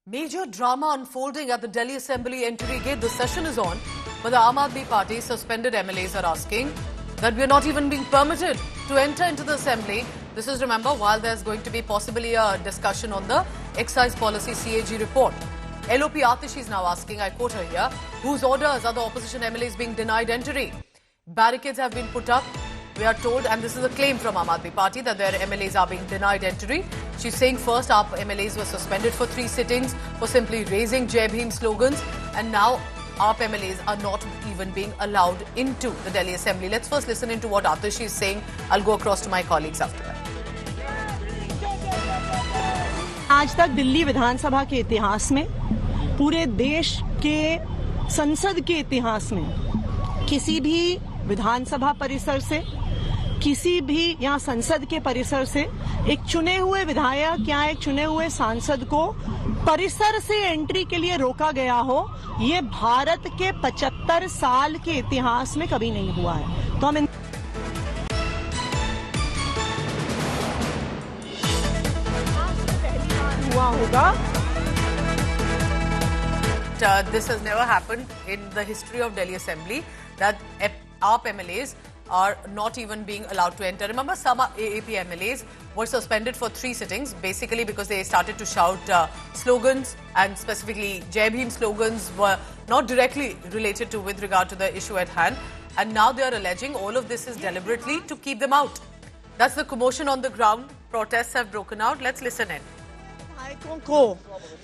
Major drama unfolding at the Delhi Assembly entry gate. The session is on, but the Aam Aadmi Party suspended MLAs are asking that we are not even being permitted to enter into the Assembly. This is, remember, while there's going to be possibly a discussion on the excise policy CAG report. LOP Atishi is now asking, I quote her here, whose orders are the opposition MLAs being denied entry? Barricades have been put up. We are told, and this is a claim from Aam Aadmi Party, that their MLAs are being denied entry. She's saying first our MLAs were suspended for 3 sittings for simply raising Jai Bhim slogans, and now our MLAs are not even being allowed into the Delhi Assembly. Let's first listen into what Atishi is saying. I'll go across to my colleagues after that. आज तक दिल्ली विधानसभा के इतिहास में, पूरे देश के संसद के इतिहास में किसी भी विधानसभा परिसर से, किसी भी यहाँ संसद के परिसर से एक चुने हुए विधायक या एक चुने हुए सांसद को परिसर से एंट्री के लिए रोका गया हो, ये भारत के 75 साल के इतिहास में कभी नहीं हुआ है। तो हम हुआ होगा। This has never happened in the history of Delhi Assembly, that AAP MLAs are not even being allowed to enter. Remember, some AAP MLAs were suspended for 3 sittings, basically because they started to shout slogans, and specifically Jai Bhim slogans were not directly related to with regard to the issue at hand. And now they are alleging all of this is deliberately to keep them out. That's the commotion on the ground. Protests have broken out. Let's listen in. विधायकों को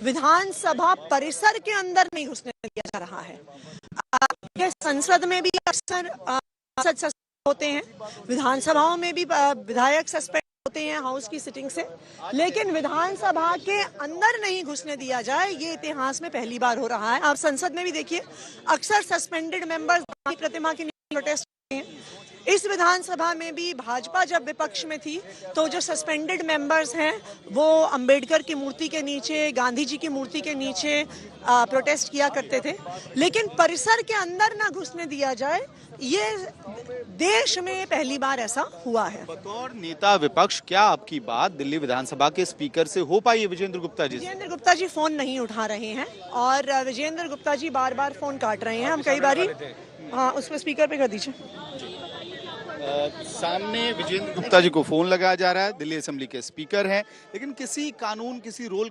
विधानसभा परिसर के अंदर नहीं घुसने दिया जा रहा है। संसद में भी अक्सर सस्पेंड होते हैं, विधानसभाओं में भी विधायक सस्पेंड होते हैं हाउस की सिटिंग से, लेकिन विधानसभा के अंदर नहीं घुसने दिया जाए, ये इतिहास में पहली बार हो रहा है। आप संसद में भी देखिए, अक्सर सस्पेंडेड मेंबर्स गांधी प्रतिमा के नीचे प्रोटेस्ट करते हैं। इस विधानसभा में भी भाजपा जब विपक्ष में थी तो जो सस्पेंडेड मेंबर्स हैं वो अंबेडकर की मूर्ति के नीचे, गांधी जी की मूर्ति के नीचे प्रोटेस्ट किया करते थे, लेकिन परिसर के अंदर ना घुसने दिया जाए, ये देश में पहली बार ऐसा हुआ है। बतौर नेता विपक्ष क्या आपकी बात दिल्ली विधानसभा के स्पीकर से हो पाई है विजेंद्र गुप्ता जी? विजेंद्र गुप्ता जी फोन नहीं उठा रहे हैं और विजेंद्र गुप्ता जी बार बार फोन काट रहे हैं। हम कई बारी उस पर स्पीकर पे कर दीजिए। सामने विजेंद्र गुप्ता जी को फोन लगाया जा रहा है, दिल्ली असेंबली के स्पीकर हैं, लेकिन किसी कानून, किसी रूल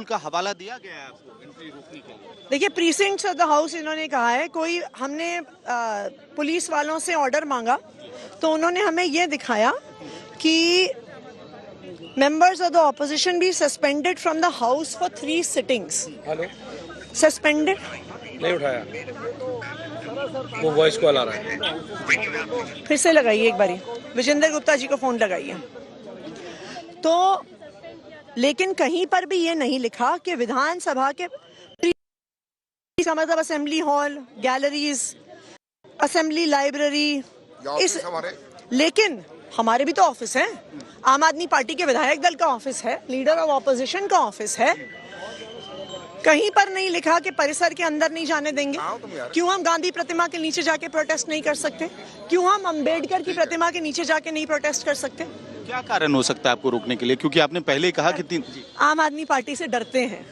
का हवाला दिया गया है आपको एंट्री रोकने के लिए? देखिए, प्रीसिंक्ट्स ऑफ द हाउस इन्होंने कहा है, कोई हमने पुलिस वालों से ऑर्डर मांगा तो उन्होंने हमें ये दिखाया कि members of the opposition be suspended from the house for 3 sittings. Suspended नहीं उठाया, वो वॉइस कॉल आ रहा है। फिर से लगाइए एक बारी, विजेंद्र गुप्ता जी को फोन लगाइए। तो लेकिन कहीं पर भी ये नहीं लिखा कि विधानसभा के का मतलब assembly hall, galleries, assembly library, इस लेकिन हमारे भी तो ऑफिस है, आम आदमी पार्टी के विधायक दल का ऑफिस है, लीडर ऑफ ऑपोजिशन का ऑफिस है। कहीं पर नहीं लिखा कि परिसर के अंदर नहीं जाने देंगे। क्यों हम गांधी प्रतिमा के नीचे जाके प्रोटेस्ट नहीं कर सकते? क्यों हम अंबेडकर की प्रतिमा के नीचे जाके नहीं प्रोटेस्ट कर सकते? क्या कारण हो सकता है आपको रोकने के लिए? क्योंकि आपने पहले ही कहा कि आम आदमी पार्टी से डरते हैं।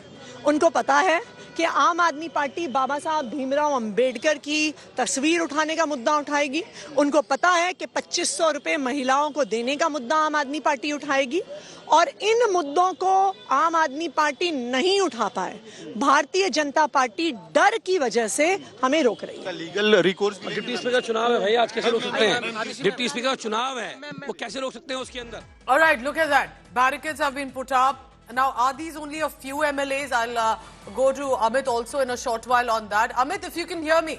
उनको पता है कि आम आदमी पार्टी बाबा साहब भीमराव अंबेडकर की तस्वीर उठाने का मुद्दा उठाएगी। उनको पता है कि 2500 रुपए महिलाओं को देने का मुद्दा आम आदमी पार्टी उठाएगी, और इन मुद्दों को आम आदमी पार्टी नहीं उठा पाए। भारतीय जनता पार्टी डर की वजह से हमें रोक रही है। Legal recourse? डिप्टी स्पीकर चुनाव है भाई, आज कैसे रोक सकते हैं? डिप्टी स्पीकर चुनाव है, वो कैसे रोक सकते हैं उसके अंदर? All right, look at that. Barricades have been put up. Now, are these only a few MLAs? I'll go to Amit also in a short while on that. Amit, if you can hear me.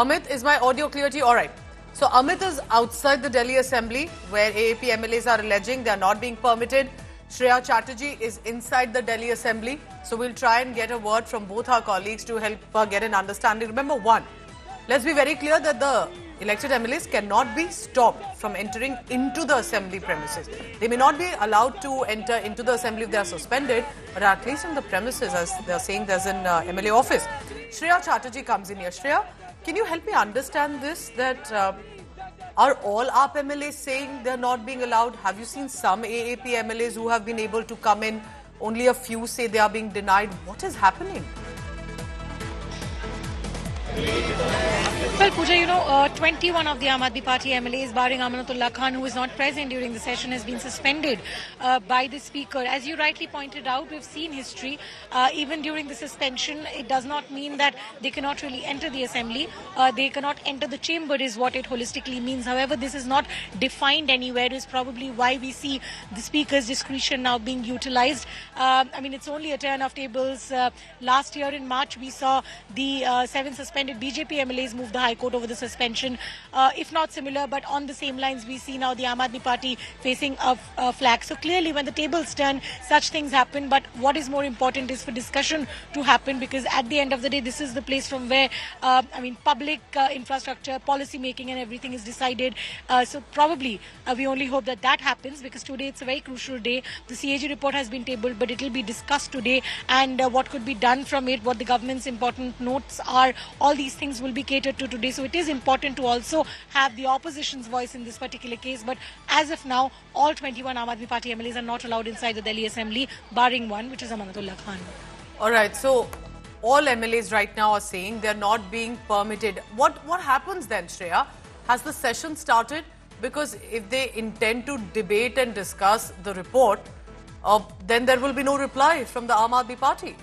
Amit, is my audio clear to you? All right. So, Amit is outside the Delhi Assembly, where AAP MLAs are alleging they are not being permitted. Shreya Chatterjee is inside the Delhi Assembly. So, we'll try and get a word from both our colleagues to help get an understanding. Remember, one, let's be very clear that the elected MLAs cannot be stopped from entering into the assembly premises. They may not be allowed to enter into the assembly if they are suspended, but at least in the premises, as they are saying, there's an MLA office. Shreya Chatterjee comes in here. Shreya, can you help me understand this, that Are all AAP MLAs saying they're not being allowed? Have you seen some AAP MLAs who have been able to come in only a few say they are being denied. What is happening? Well, Pooja, 21 of the Aam Aadmi Party MLAs, barring Amanatullah Khan, who was not present during the session, has been suspended by the Speaker. As you rightly pointed out, we've seen history. Even during the suspension, it does not mean that they cannot really enter the Assembly. They cannot enter the chamber is what it holistically means. However, this is not defined anywhere, is probably why we see the Speaker's discretion now being utilized. It's only a turn of tables. Last year in March, we saw the 7 suspended BJP MLAs move the High Court over the suspension. If not similar, but on the same lines, we see now the Aam Aadmi Party facing a flag. So clearly, when the tables turn, such things happen. But what is more important is for discussion to happen, because at the end of the day, this is the place from where, public infrastructure, policy making and everything is decided. So probably we only hope that that happens, because today it's a very crucial day. The CAG report has been tabled, but it will be discussed today, and what could be done from it, what the government's important notes are, all these things will be catered to today. So it is important to also have the opposition's voice in this particular case. But as of now, all 21 Aam Aadmi Party MLAs are not allowed inside the Delhi Assembly, barring one, which is Amanatullah Khan. All right, so all MLAs right now are saying they're not being permitted. What happens then, Shreya? Has the session started? Because if they intend to debate and discuss the report, then there will be no reply from the Aam Aadmi Party.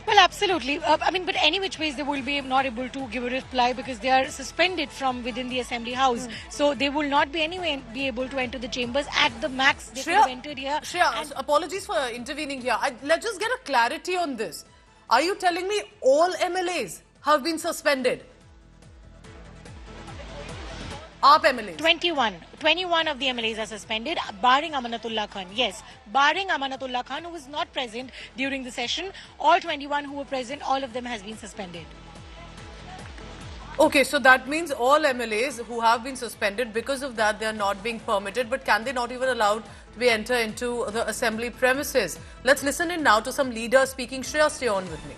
Well, absolutely. But any which ways, they will be not able to give a reply, because they are suspended from within the Assembly House. So they will not be able to enter the chambers. At the max, they could have entered here. Shreya, apologies for intervening here. Let's just get a clarity on this. Are you telling me all MLAs have been suspended? AAP MLAs? 21 of the MLAs are suspended, barring Amanatullah Khan. Yes, barring Amanatullah Khan, who was not present during the session. All 21 who were present, all of them has been suspended. Okay, so that means all MLAs who have been suspended, because of that, they are not being permitted. But can they not even allowed to be enter into the Assembly premises? Let's listen in now to some leaders speaking. Shreya, stay on with me.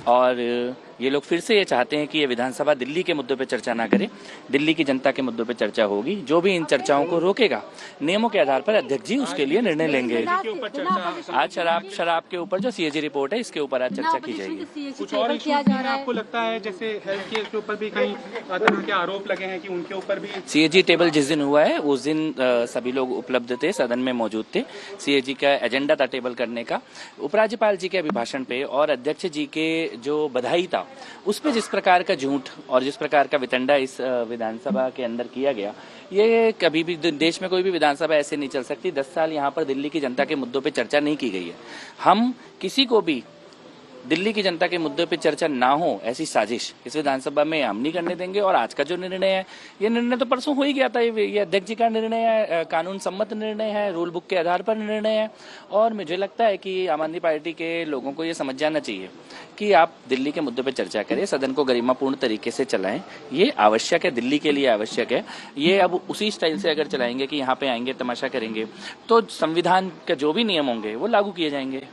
और ये लोग फिर से ये चाहते हैं कि ये विधानसभा दिल्ली के मुद्दों पे चर्चा ना करे, दिल्ली की जनता के मुद्दों पे चर्चा होगी। जो भी इन चर्चाओं को रोकेगा, नियमों के आधार पर अध्यक्ष जी उसके लिए निर्णय लेंगे। आज शराब के ऊपर जो सीएजी रिपोर्ट है, इसके ऊपर आज चर्चा की जाएगी। कुछ और इश्यूज में आपको लगता है, जैसे हेल्थ केयर के ऊपर भी कई तरह के आरोप लगे हैं कि उनके ऊपर भी सीएजी टेबल जिस दिन हुआ है, उस दिन सभी लोग उपलब्ध थे, सदन में मौजूद थे। सीएजी का एजेंडा था टेबल करने का। उपराज्यपाल जी के अभिभाषण पे और अध्यक्ष जी के जो बधाई था, उस पे जिस प्रकार का झूठ और जिस प्रकार का वितंडा इस विधानसभा के अंदर किया गया, ये कभी भी देश में कोई भी विधानसभा ऐसे नहीं चल सकती। 10 साल यहाँ पर दिल्ली की जनता के मुद्दों पे चर्चा नहीं की गई है। हम किसी को भी दिल्ली की जनता के मुद्दे पे चर्चा ना हो ऐसी साजिश इस विधानसभा में हम नहीं करने देंगे। और आज का जो निर्णय है, ये निर्णय तो परसों हो ही गया था। ये अध्यक्ष जी का निर्णय है, कानून सम्मत निर्णय है, रूल बुक के आधार पर निर्णय है। और मुझे लगता है कि आम आदमी पार्टी के लोगों को ये समझ जाना चाहिए कि आप दिल्ली के मुद्दों पे चर्चा करें, सदन को गरिमापूर्ण तरीके से चलाएं। ये आवश्यक है, दिल्ली के लिए आवश्यक है। ये अब उसी स्टाइल से अगर चलाएंगे कि यहाँ पे आएंगे तमाशा करेंगे, तो संविधान के जो भी नियम होंगे वो लागू किए जाएंगे।